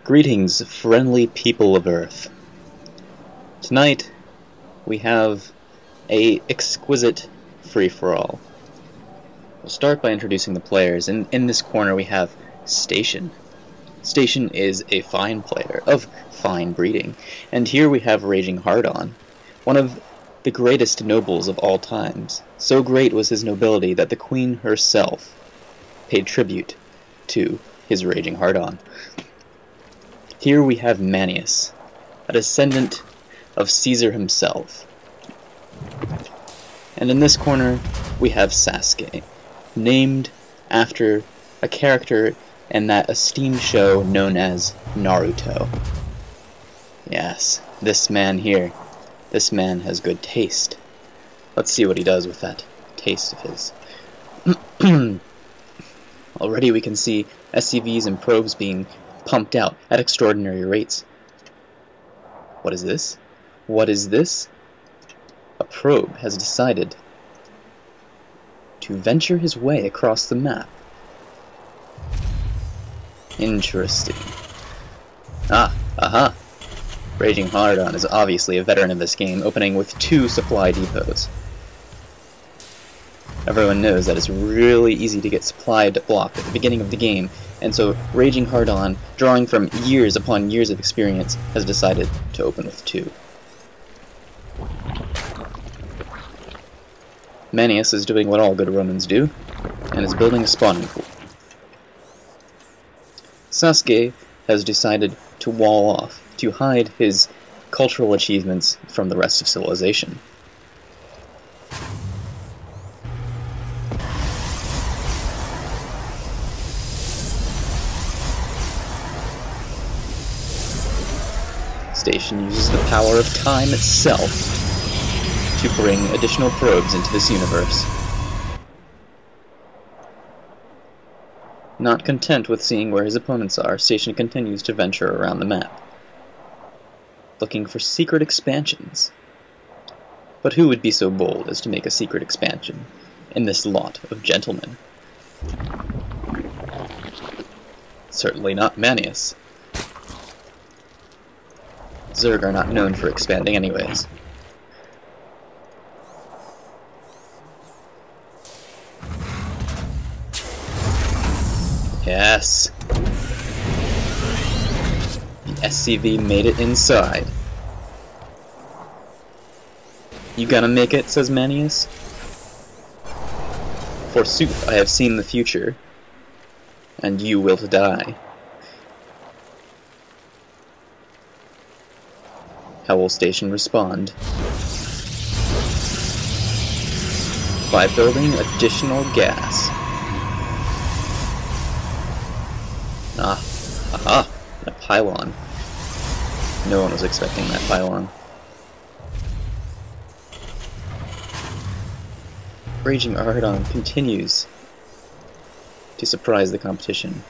Greetings, friendly people of Earth. Tonight, we have a exquisite free-for-all. We'll start by introducing the players. In this corner we have Station. Station is a fine player, of fine breeding. And here we have RAGINGHARDON, one of the greatest nobles of all times. So great was his nobility that the Queen herself paid tribute to his RAGINGHARDON. Here we have Manius, a descendant of Caesar himself. And in this corner we have Sasuke, named after a character in that esteemed show known as Naruto. Yes, this man here. This man has good taste. Let's see what he does with that taste of his. Already we can see SCVs and probes being pumped out at extraordinary rates. What is this? What is this? A probe has decided to venture his way across the map. Interesting. Aha! RAGINGHARDON is obviously a veteran of this game, opening with 2 supply depots. Everyone knows that it's really easy to get supply blocked at the beginning of the game, and so RAGINGHARDON, drawing from years upon years of experience, has decided to open with 2. Manius is doing what all good Romans do, and is building a spawning pool. Sasuke has decided to wall off, to hide his cultural achievements from the rest of civilization. Station uses the power of time itself to bring additional probes into this universe. Not content with seeing where his opponents are, Station continues to venture around the map, looking for secret expansions. But who would be so bold as to make a secret expansion in this lot of gentlemen? Certainly not Manius. Zerg are not known for expanding anyways. Yes! The SCV made it inside. You gonna make it, says Manius. Forsooth, I have seen the future, and you will die. How will Station respond? By building additional gas. Aha! A pylon. No one was expecting that pylon. RAGINGHARDON continues to surprise the competition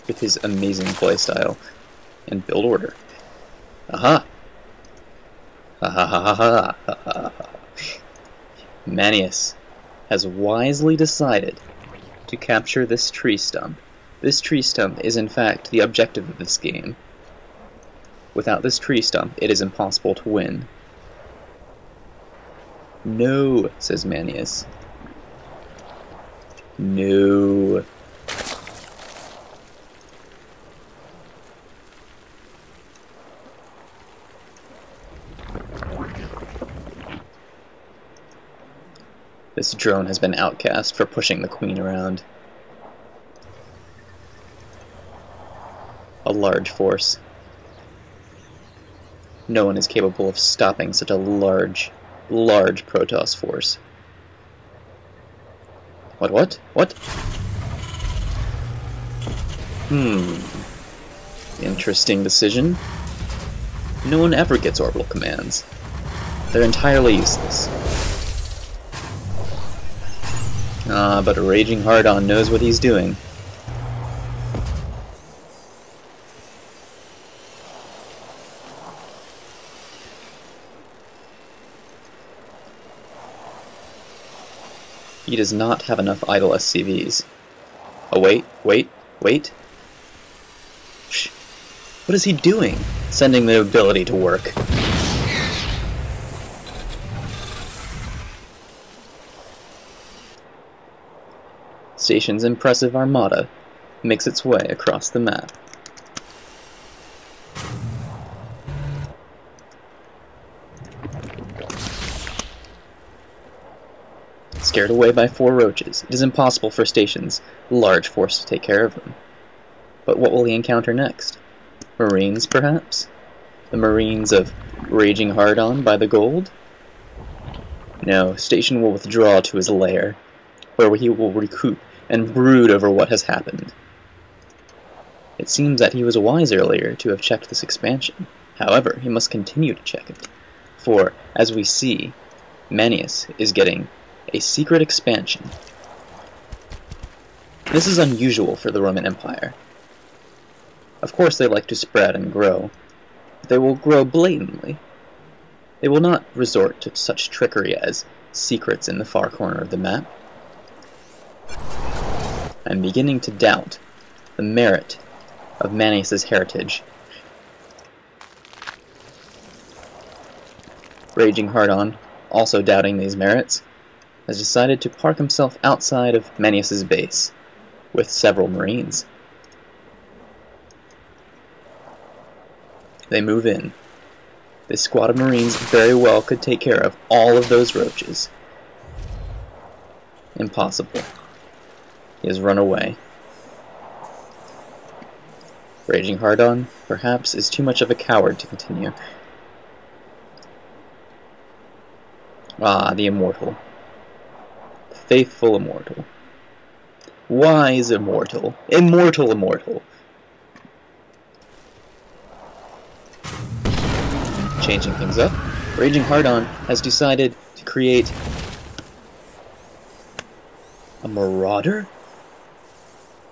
with his amazing playstyle and build order. Aha! Ha ha ha ha ha ha ha. Manius has wisely decided to capture this tree stump. This tree stump is in fact the objective of this game. Without this tree stump, it is impossible to win. No, says Manius. No. This drone has been outcast for pushing the Queen around. A large force. No one is capable of stopping such a large Protoss force. What? Interesting decision. No one ever gets orbital commands. They're entirely useless. But RAGINGHARDON knows what he's doing. He does not have enough idle SCVs. Oh, wait. Ouch! What is he doing? Sending the ability to work. Station's impressive armada makes its way across the map. Scared away by 4 roaches, it is impossible for Station's large force to take care of them. But what will he encounter next? Marines, perhaps? The Marines of RAGINGHARDON by the gold? No, Station will withdraw to his lair, where he will recoup and brood over what has happened. It seems that he was wise earlier to have checked this expansion. However, he must continue to check it, for, as we see, Manius is getting a secret expansion. This is unusual for the Roman Empire. Of course they like to spread and grow, but they will grow blatantly. They will not resort to such trickery as secrets in the far corner of the map. I'm beginning to doubt the merit of Manius' heritage. RAGINGHARDON, also doubting these merits, has decided to park himself outside of Manius' base, with several Marines. They move in. This squad of Marines very well could take care of all of those roaches. Impossible. He has run away. RAGINGHARDON, perhaps, is too much of a coward to continue. Ah, the immortal. The faithful immortal. Wise immortal. Immortal immortal. Changing things up, RAGINGHARDON has decided to create a marauder?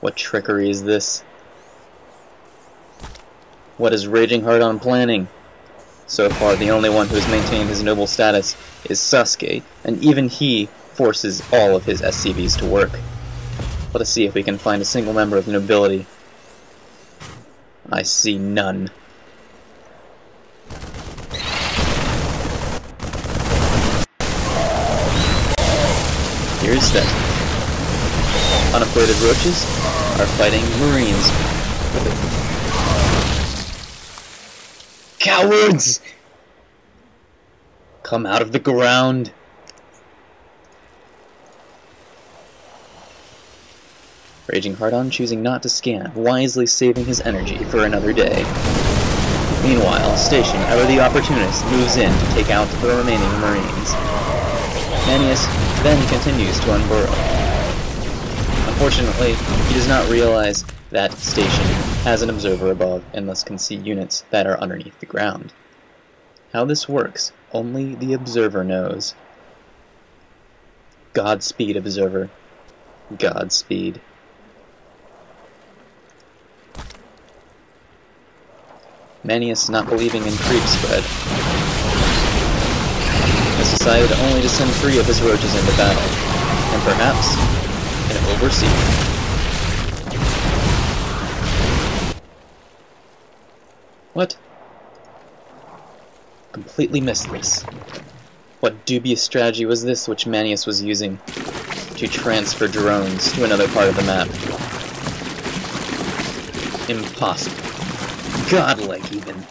What trickery is this? What is RAGINGHARDON planning? So far, the only one who has maintained his noble status is Sasuke, and even he forces all of his SCVs to work. Let us see if we can find a single member of the nobility. I see none. Here's that. Unafraid roaches are fighting Marines. Cowards! Come out of the ground! RAGINGHARDON choosing not to scan, wisely saving his energy for another day. Meanwhile, Station, ever the opportunist, moves in to take out the remaining Marines. Manius then continues to unburrow. Unfortunately, he does not realize that Station has an observer above and thus can see units that are underneath the ground. How this works, only the observer knows. Godspeed, observer. Godspeed. Manius, not believing in creep spread, has decided only to send 3 of his roaches into battle, and perhaps an overseer. What? Completely missed this. What dubious strategy was this which Manius was using to transfer drones to another part of the map? Impossible. Godlike, even.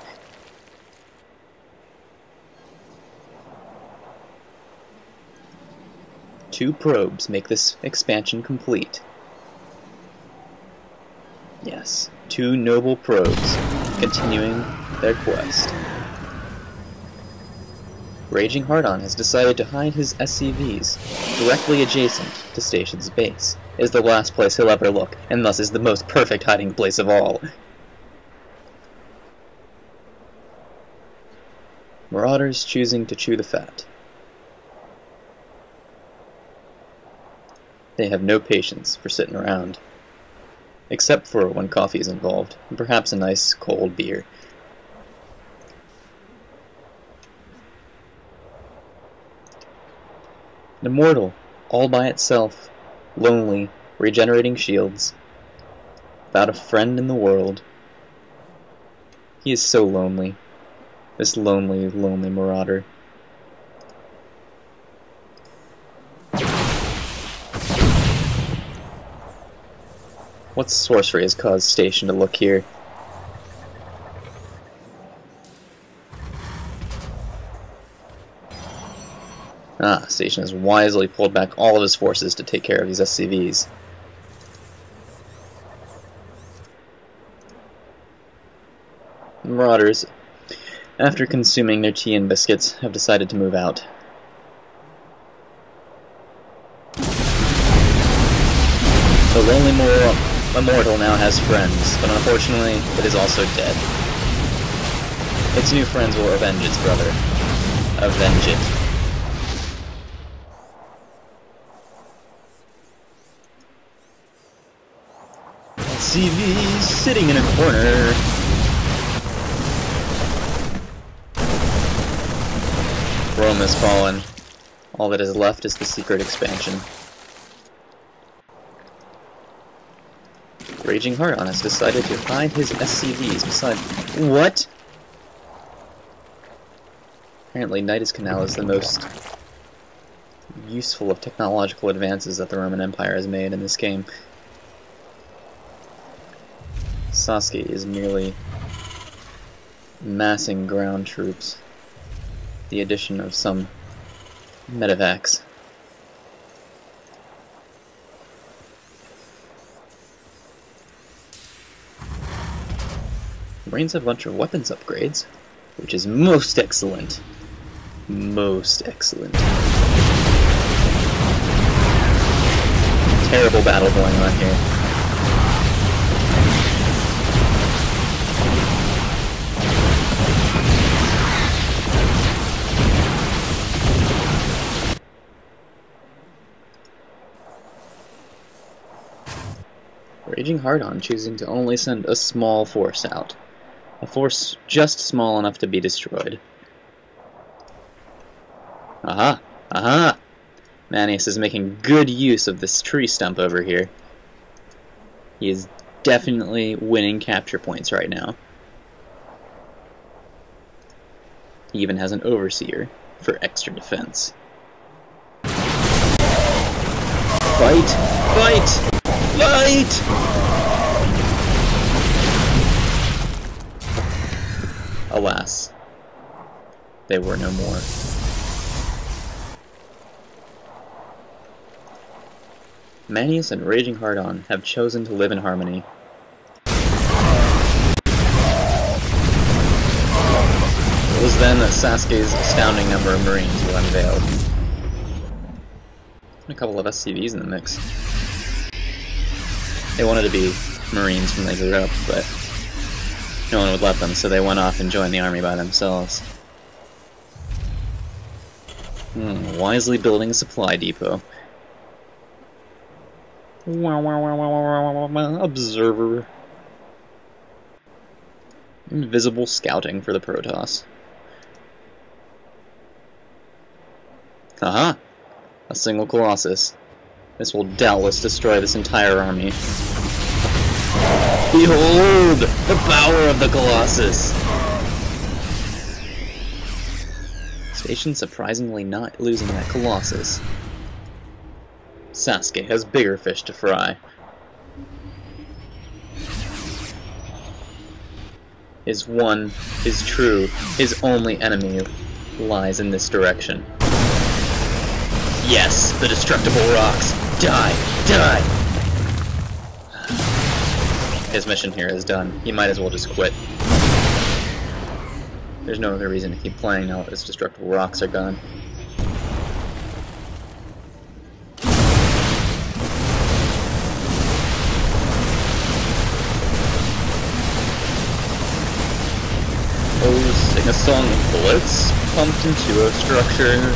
Two probes make this expansion complete. Yes, 2 noble probes continuing their quest. RAGINGHARDON has decided to hide his SCVs directly adjacent to Station's base. It is the last place he'll ever look, and thus is the most perfect hiding place of all. Marauders choosing to chew the fat. They have no patience for sitting around, except for when coffee is involved, and perhaps a nice cold beer. An immortal, all by itself, lonely, regenerating shields, without a friend in the world, He is so lonely. This lonely, lonely marauder. What sorcery has caused Station to look here? Ah, Station has wisely pulled back all of his forces to take care of these SCVs. Marauders, after consuming their tea and biscuits, have decided to move out. The lonely immortal now has friends, but unfortunately, it is also dead. Its new friends will avenge its brother. Avenge it. CV sitting in a corner. Rome has fallen. All that is left is the secret expansion. RAGINGHARDON has decided to hide his SCVs beside... What? Apparently Nidus Canal is the most useful of technological advances that the Roman Empire has made in this game. Sasuke is merely massing ground troops. The addition of some medevacs. Marines have a bunch of weapons upgrades, which is most excellent. Most excellent. Terrible battle going on here. RAGINGHARDON choosing to only send a small force out. A force just small enough to be destroyed. Aha! Aha! Manius is making good use of this tree stump over here. He is definitely winning capture points right now. He even has an overseer for extra defense. Fight! Fight! Fight! Alas, they were no more. Manius and RAGINGHARDON have chosen to live in harmony. It was then that Sasuke's astounding number of Marines were unveiled. A couple of SCVs in the mix. They wanted to be Marines when they grew up, but no one would let them, so they went off and joined the army by themselves. Wisely building a supply depot. Observer. Invisible scouting for the Protoss. Aha! A single Colossus. This will doubtless destroy this entire army. Behold! The power of the Colossus! Station surprisingly not losing that Colossus. Sasuke has bigger fish to fry. His one, his true, his only enemy lies in this direction. Yes! The destructible rocks! Die! Die! His mission here is done. He might as well just quit. There's no other reason to keep playing now that his destructible rocks are gone. Oh, sing a song of bullets pumped into a structure